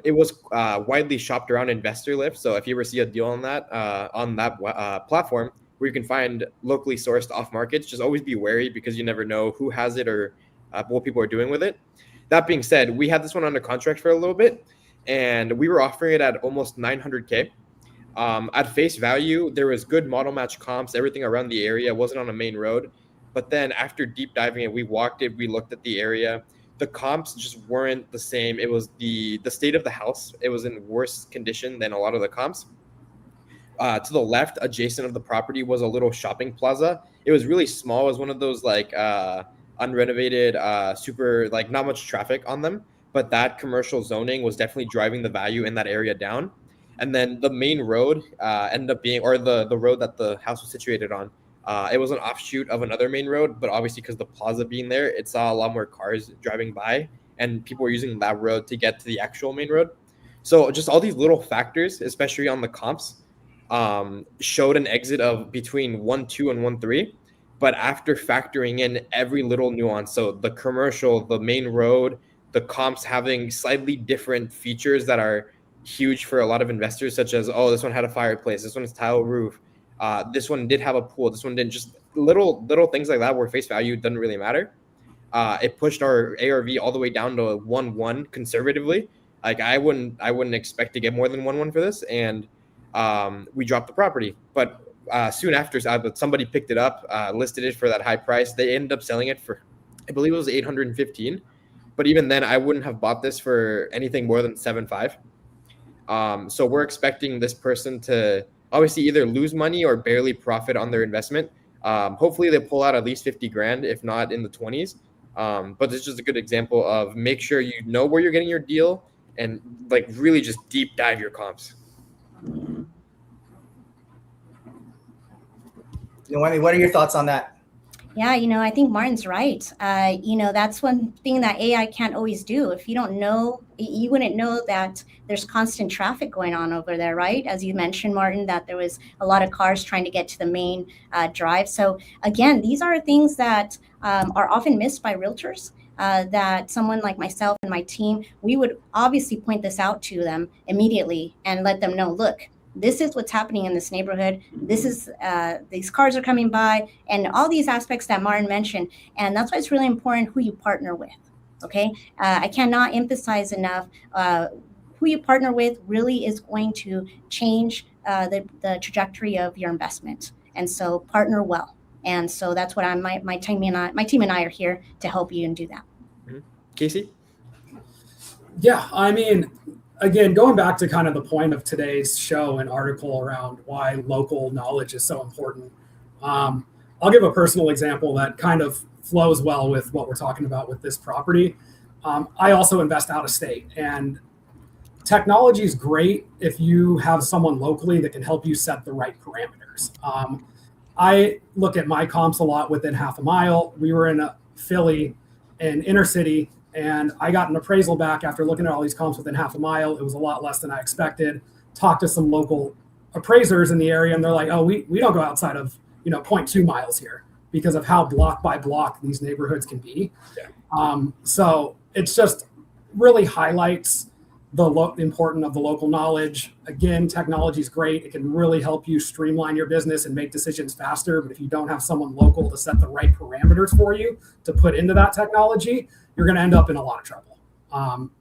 It was widely shopped around investor lift. So if you ever see a deal on that platform where you can find locally sourced off markets, just always be wary, because you never know who has it or what people are doing with it. That being said, we had this one under contract for a little bit, and we were offering it at almost $900K. At face value, there was good model match comps, everything around the area. It wasn't on a main road. But then after deep diving it, we walked it, we looked at the area. The comps just weren't the same. It was the state of the house. It was in worse condition than a lot of the comps. To the left, adjacent of the property, was a little shopping plaza. It was really small. It was one of those unrenovated, super, not much traffic on them. But that commercial zoning was definitely driving the value in that area down. And then the main road ended up being, or the road that the house was situated on, it was an offshoot of another main road, but obviously because the plaza being there, it saw a lot more cars driving by, and people were using that road to get to the actual main road. So just all these little factors, especially on the comps, showed an exit of between 1.2 and 1.3. But after factoring in every little nuance, so the commercial, the main road, the comps having slightly different features that are huge for a lot of investors, such as, this one had a fireplace, this one has tile roof, this one did have a pool, this one didn't, just little things like that where face value doesn't really matter. It pushed our ARV all the way down to 1.1 conservatively. I wouldn't expect to get more than 1.1 for this, and we dropped the property. But soon after, somebody picked it up, listed it for that high price. They ended up selling it for, I believe it was $815. But even then, I wouldn't have bought this for anything more than $7.5. So we're expecting this person to obviously either lose money or barely profit on their investment. Hopefully they pull out at least 50 grand, if not in the 20s. But it's just a good example of make sure you know where you're getting your deal and really just deep dive your comps. Noemi, what are your thoughts on that? Yeah, I think Martin's right. That's one thing that AI can't always do. If you don't know, you wouldn't know that there's constant traffic going on over there, right? As you mentioned, Martin, that there was a lot of cars trying to get to the main drive. So again, these are things that are often missed by realtors. That someone like myself and my team, we would obviously point this out to them immediately and let them know, look, this is what's happening in this neighborhood. This is these cars are coming by, and all these aspects that Martin mentioned. And that's why it's really important who you partner with. Okay, I cannot emphasize enough. Who you partner with really is going to change the trajectory of your investment. And so partner well. And so that's what my team and I are here to help you and do that. Casey? Yeah, I mean, again, going back to kind of the point of today's show and article around why local knowledge is so important. I'll give a personal example that kind of flows well with what we're talking about with this property. I also invest out of state, and technology is great if you have someone locally that can help you set the right parameters. I look at my comps a lot within half a mile. We were in Philly, in inner city, and I got an appraisal back after looking at all these comps within half a mile. It was a lot less than I expected. Talked to some local appraisers in the area, and they're like, oh, we don't go outside of 0.2 miles here because of how block by block these neighborhoods can be. Yeah. So it's just really highlights the importance of the local knowledge. Again, technology is great. It can really help you streamline your business and make decisions faster. But if you don't have someone local to set the right parameters for you to put into that technology, you're going to end up in a lot of trouble.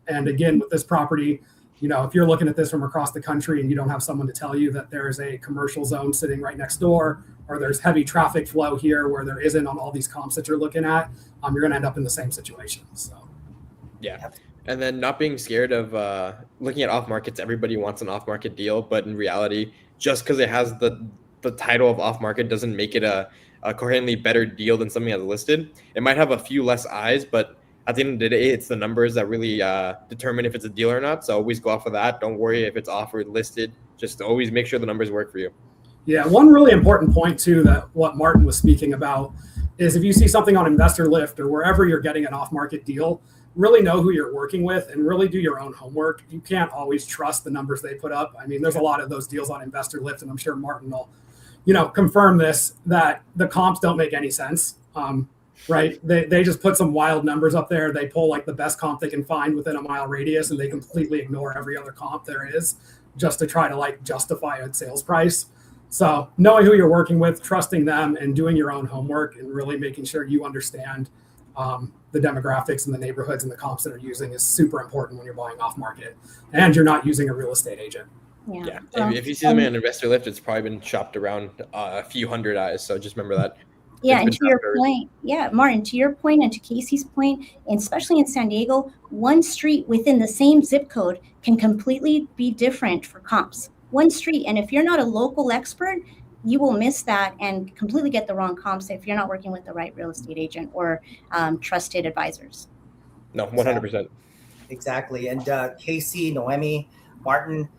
And again, with this property, if you're looking at this from across the country and you don't have someone to tell you that there's a commercial zone sitting right next door, or there's heavy traffic flow here where there isn't on all these comps that you're looking at, you're going to end up in the same situation. So, yeah. And then not being scared of looking at off markets. Everybody wants an off market deal, but in reality, just because it has the title of off market doesn't make it a coherently better deal than something that's listed. It might have a few less eyes, but at the end of the day, it's the numbers that really determine if it's a deal or not. So always go off of that. Don't worry if it's offered, listed. Just always make sure the numbers work for you. Yeah, one really important point too that what Martin was speaking about is if you see something on Investor Lift or wherever you're getting an off-market deal, really know who you're working with and really do your own homework. You can't always trust the numbers they put up. I mean, there's a lot of those deals on Investor Lift, and I'm sure Martin will, confirm this, that the comps don't make any sense. Right? They just put some wild numbers up there. They pull like the best comp they can find within a mile radius, and they completely ignore every other comp there is just to try to justify a sales price. So knowing who you're working with, trusting them, and doing your own homework and really making sure you understand the demographics and the neighborhoods and the comps that are using is super important when you're buying off market and you're not using a real estate agent. Yeah. If you see them in an Investor Lift, it's probably been shopped around a few hundred eyes. So just remember that. Yeah, and to your point, Martin, to your point and to Casey's point, and especially in San Diego, one street within the same zip code can completely be different for comps. One street, and if you're not a local expert, you will miss that and completely get the wrong comps if you're not working with the right real estate agent or trusted advisors. No, 100%. Exactly. And Casey, Noemi, Martin,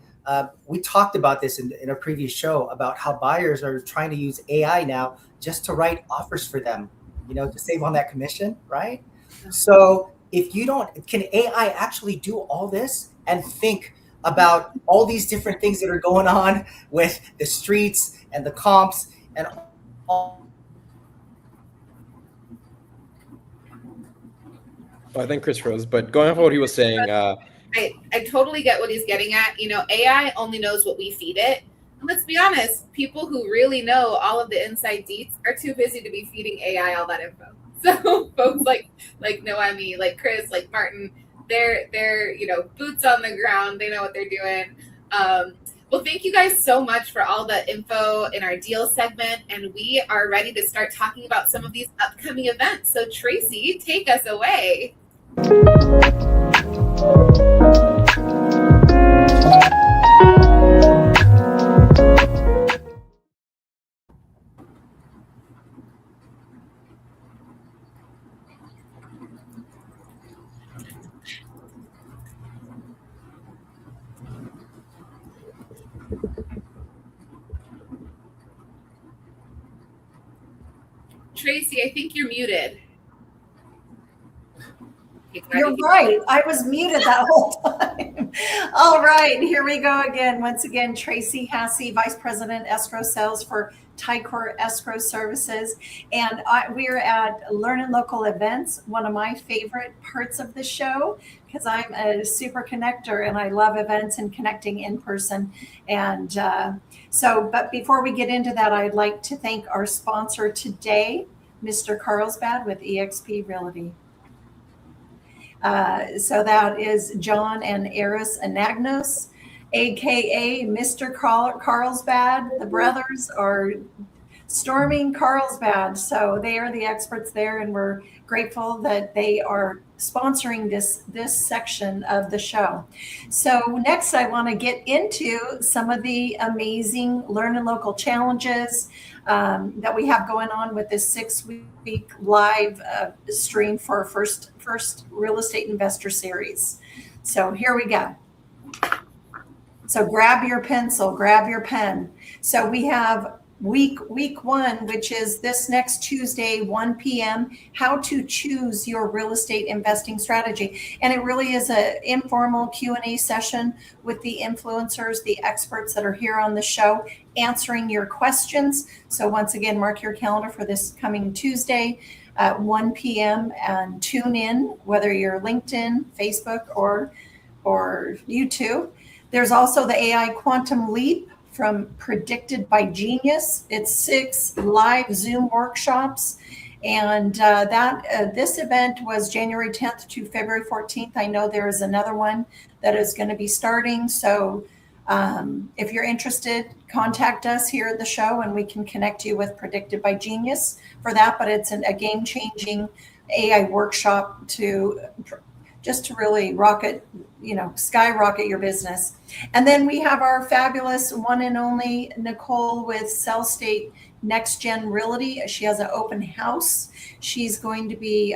we talked about this in a previous show about how buyers are trying to use AI now just to write offers for them, to save on that commission, right? So can AI actually do all this and think about all these different things that are going on with the streets and the comps and all? Well, I think Chris froze, but going off of what he was saying, I totally get what he's getting at. AI only knows what we feed it. And let's be honest, people who really know all of the inside deets are too busy to be feeding AI all that info. So folks like Noemi, like Chris, like Martin, they're boots on the ground. They know what they're doing. Well, thank you guys so much for all the info in our deal segment. And we are ready to start talking about some of these upcoming events. So Tracy, take us away. Tracy, I think you're muted. You're right. I was muted that whole time. All right, here we go again. Once again, Tracy Hassey, Vice President, Escrow Sales for Ticor Escrow Services. And we're at LEARNin Local Events, one of my favorite parts of the show, because I'm a super connector and I love events and connecting in person. And but before we get into that, I'd like to thank our sponsor today, Mr. Carlsbad with eXp Realty. So that is John and Eris Anagnos, aka Mr. Carlsbad. The brothers are storming Carlsbad, so they are the experts there, and we're grateful that they are sponsoring this section of the show. So next, I want to get into some of the amazing LEARNin Local challenges that we have going on with this 6-week live stream for our first real estate investor series. So here we go. So grab your pencil, grab your pen. So we have week 1, which is this next Tuesday, 1 p.m., how to choose your real estate investing strategy. And it really is an informal Q&A session with the influencers, the experts that are here on the show, answering your questions. So once again, mark your calendar for this coming Tuesday at 1 p.m. and tune in, whether you're LinkedIn, Facebook, or YouTube. There's also the AI Quantum Leap from Predicted by Genius. It's 6 live Zoom workshops. And this event was January 10th to February 14th. I know there is another one that is going to be starting. So if you're interested, contact us here at the show and we can connect you with Predicted by Genius for that. But it's a game-changing AI workshop to really skyrocket your business. And then we have our fabulous one and only Nicole with Cell State Next Gen Realty. She has an open house. She's going to be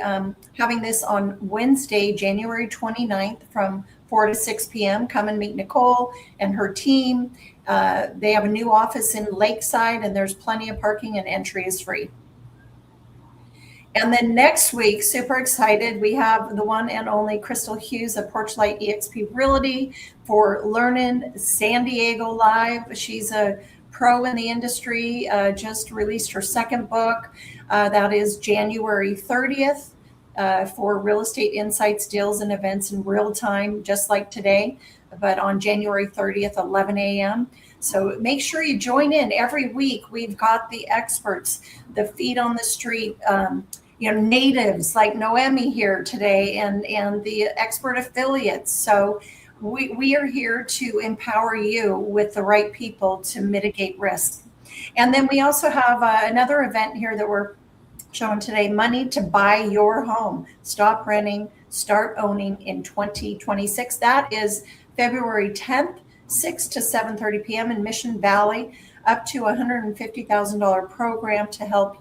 having this on Wednesday, January 29th from 4 to 6 p.m. Come and meet Nicole and her team. They have a new office in Lakeside, and there's plenty of parking and entry is free. And then next week, super excited, we have the one and only Crystal Hughes of Porchlight eXp Realty for LEARNin San Diego Live. She's a pro in the industry, just released her second book. That is January 30th for real estate insights, deals, and events in real time, just like today, but on January 30th, 11 a.m. So make sure you join in every week. We've got the experts, the feet on the street, natives like Noemi here today, and the expert affiliates. So we are here to empower you with the right people to mitigate risk. And then we also have another event here that we're showing today, Money to Buy Your Home. Stop renting, start owning in 2026. That is February 10th, 6 to 7:30 p.m. in Mission Valley, up to $150,000 program to help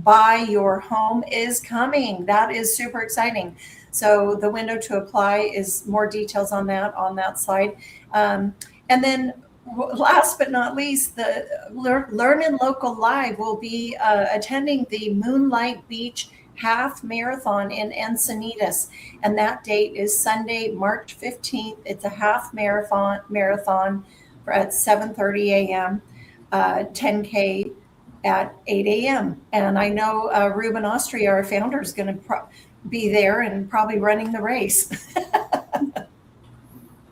buy your home is coming. That is super exciting. So the window to apply is more details on that side. And then last but not least, the LEARNin Local Live will be attending the Moonlight Beach Half Marathon in Encinitas. And that date is Sunday, March 15th. It's a half marathon at 7:30 a.m., 10K at 8 a.m. And I know Ruben Austria, our founder, is going to be there and probably running the race.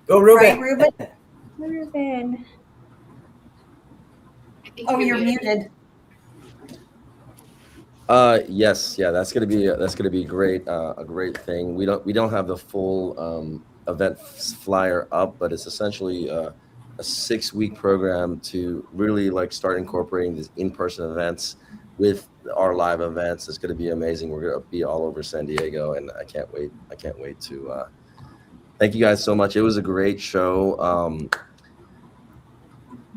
Go, Ruben. Right, Ruben? Ruben. Oh, you're muted. Yes, yeah, that's gonna be great. A great thing. We don't have the full event flyer up, but it's essentially a 6-week program to really start incorporating these in-person events with our live events. It's going to be amazing. We're going to be all over San Diego, and I can't wait to thank you guys so much. It was a great show.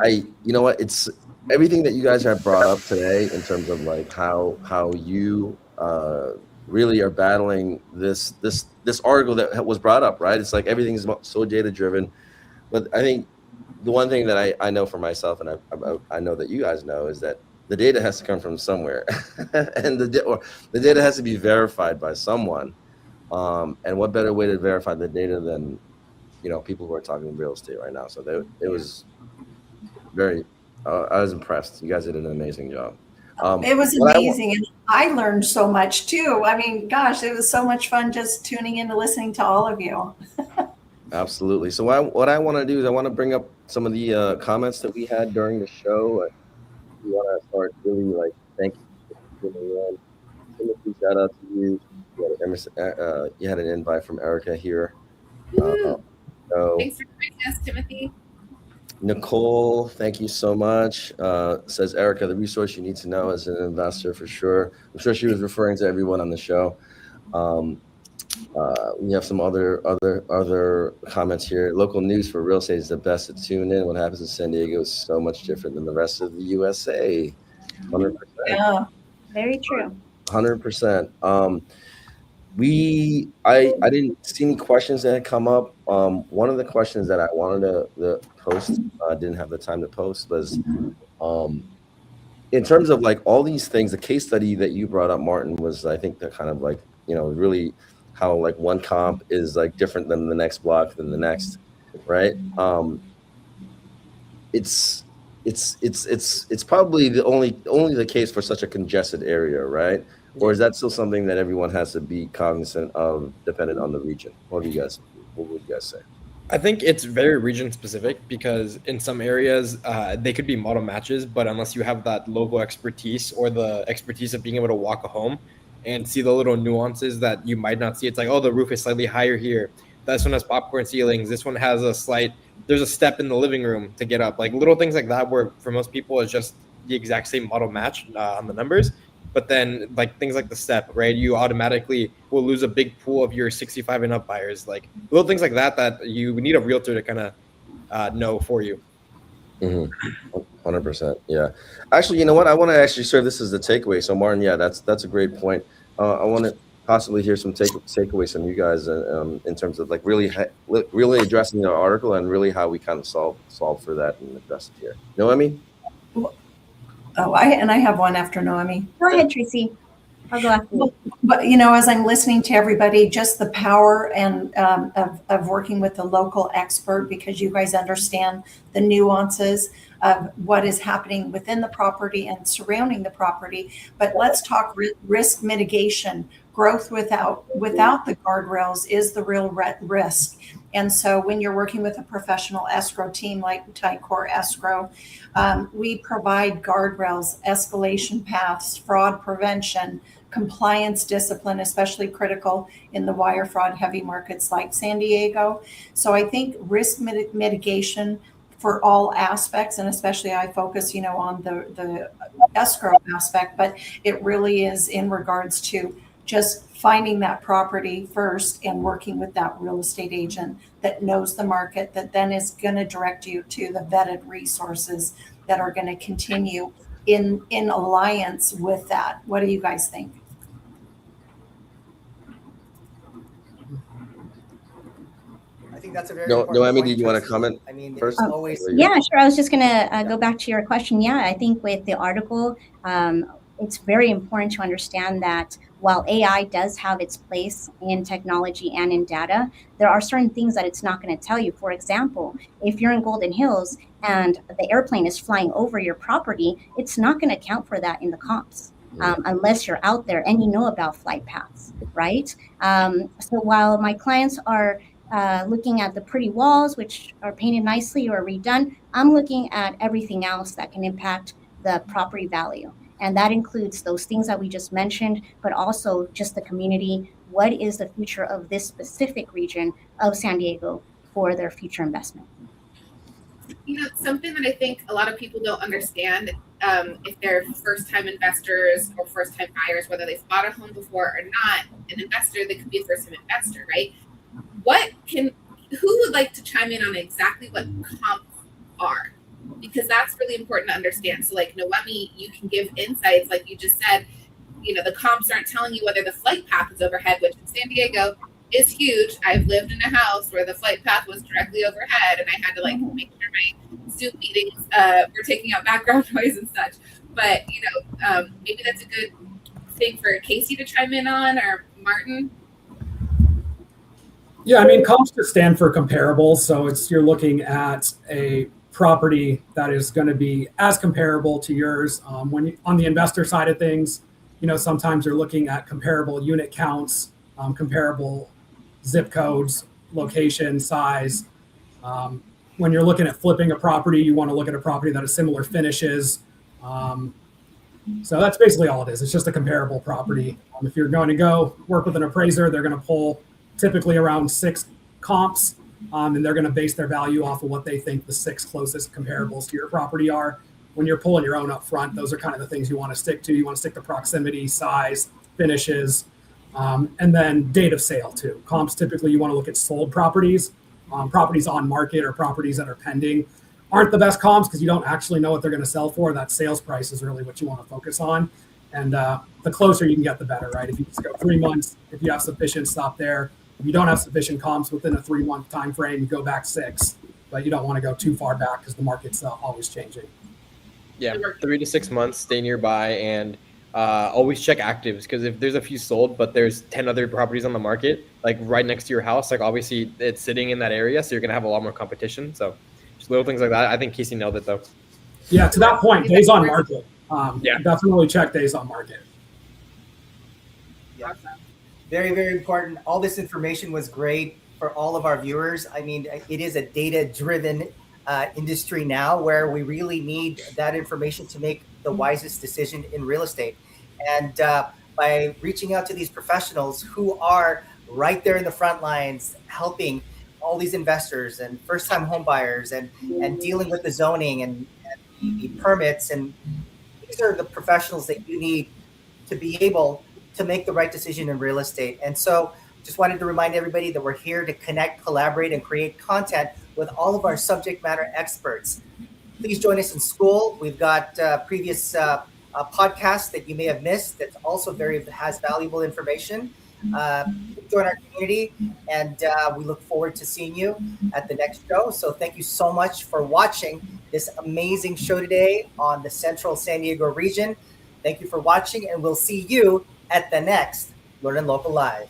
It's everything that you guys have brought up today in terms of how you really are battling this article that was brought up, right? It's everything is so data driven, but I think the one thing that I know for myself, and I know that you guys know, is that the data has to come from somewhere, and the data has to be verified by someone. And what better way to verify the data than, people who are talking real estate right now? So it was very, I was impressed. You guys did an amazing job. It was amazing. And I learned so much too. I mean, gosh, it was so much fun just tuning in and listening to all of you. Absolutely. So what I want to do is I want to bring up some of the comments that we had during the show. We want to start really thank you for tuning in. Timothy, shout out to you. You had an invite from Erica here. So, thanks for joining us, Timothy. Nicole, thank you so much. Says Erica, the resource you need to know as an investor for sure. I'm sure she was referring to everyone on the show. We have some other comments here. Local news for real estate is the best to tune in. What happens in San Diego is so much different than the rest of the USA. 100%. Yeah, very true. 100%. I didn't see any questions that had come up. One of the questions that I wanted to post, didn't have the time to post, was in terms of all these things. The case study that you brought up, Martin, was, I think, that kind of really how one comp is different than the next block than the next, right? It's probably only the case for such a congested area, right? Or is that still something that everyone has to be cognizant of, dependent on the region? What would you guys say? I think it's very region specific, because in some areas they could be model matches, but unless you have that local expertise or the expertise of being able to walk a home and see the little nuances that you might not see. It's the roof is slightly higher here. This one has popcorn ceilings. This one has there's a step in the living room to get up. Little things like that, where for most people it's just the exact same model match on the numbers. But then things like the step, right? You automatically will lose a big pool of your 65 and up buyers. Little things like that you need a realtor to kind of know for you. 100%. Yeah. Actually, you know what? I want to actually serve this as the takeaway. So Martin, yeah, that's a great point. I want to possibly hear some takeaways from you guys in terms of really addressing the article and really how we kind of solve for that and address it here. Noemi? Oh, I have one after Noemi. Go ahead, Tracy. I'll go after you. But as I'm listening to everybody, just the power and of working with a local expert, because you guys understand the nuances of what is happening within the property and surrounding the property. But let's talk risk mitigation. Growth without the guardrails is the real risk. And so when you're working with a professional escrow team like Ticor Escrow, we provide guardrails, escalation paths, fraud prevention, compliance discipline, especially critical in the wire fraud heavy markets like San Diego. So I think risk mitigation for all aspects, and especially I focus, on the escrow aspect, but it really is in regards to just finding that property first and working with that real estate agent that knows the market, that then is going to direct you to the vetted resources that are going to continue in alliance with that. What do you guys think? I think that's a very important Noemi, point, did you want to Tracy. comment I mean, first? it's always Yeah, sure. I was just going to go back to your question. Yeah, I think with the article, it's very important to understand that while AI does have its place in technology and in data, there are certain things that it's not going to tell you. For example, if you're in Golden Hills and the airplane is flying over your property, it's not going to account for that in the comps. Unless you're out there and you know about flight paths, right? So while my clients are looking at the pretty walls, which are painted nicely or redone, I'm looking at everything else that can impact the property value. And that includes those things that we just mentioned, but also just the community. What is the future of this specific region of San Diego for their future investment? Something that I think a lot of people don't understand, if they're first-time investors or first-time buyers, whether they've bought a home before or not, an investor, they could be a first-time investor, right? Who would like to chime in on exactly what comps are? Because that's really important to understand. So Noemi, you can give insights, like you just said, the comps aren't telling you whether the flight path is overhead, which in San Diego is huge. I've lived in a house where the flight path was directly overhead and I had to make sure my Zoom meetings were taking out background noise and such. but maybe that's a good thing for Casey to chime in on, or Martin. Yeah, I mean, comps just stand for comparables. So you're looking at a property that is going to be as comparable to yours. On the investor side of things, sometimes you're looking at comparable unit counts, comparable zip codes, location, size. When you're looking at flipping a property, you want to look at a property that has similar finishes. So that's basically all it is. It's just a comparable property. If you're going to go work with an appraiser, they're going to pull typically around 6 comps, and they're going to base their value off of what they think the 6 closest comparables to your property are. When you're pulling your own up front, those are kind of the things you want to stick to. You want to stick to proximity, size, finishes, and then date of sale too. Comps, typically you want to look at sold properties. Properties on market or properties that are pending aren't the best comps because you don't actually know what they're going to sell for. That sales price is really what you want to focus on. And the closer you can get, the better, right? If you just go 3 months, if you have sufficient, stop there. If you don't have sufficient comps within a 3-month time frame, you go back 6, but you don't want to go too far back because the market's always changing. Yeah, 3 to 6 months, stay nearby, and always check actives, because if there's a few sold but there's 10 other properties on the market, like right next to your house, like obviously it's sitting in that area, so you're gonna have a lot more competition. So just little things like that. I think Casey nailed it though. Yeah, to that point, days on market. Definitely check days on market. Yeah. Very, very important. All this information was great for all of our viewers. I mean, it is a data-driven industry now where we really need that information to make the wisest decision in real estate. And by reaching out to these professionals who are right there in the front lines, helping all these investors and first-time home buyers and dealing with the zoning and the permits, and these are the professionals that you need to be able to make the right decision in real estate. And so just wanted to remind everybody that we're here to connect, collaborate, and create content with all of our subject matter experts. Please join us in school. We've got previous podcasts that you may have missed that also has valuable information. Join our community, and we look forward to seeing you at the next show. So thank you so much for watching this amazing show today on the Central San Diego region. Thank you for watching, and we'll see you at the next LEARNin Local Live.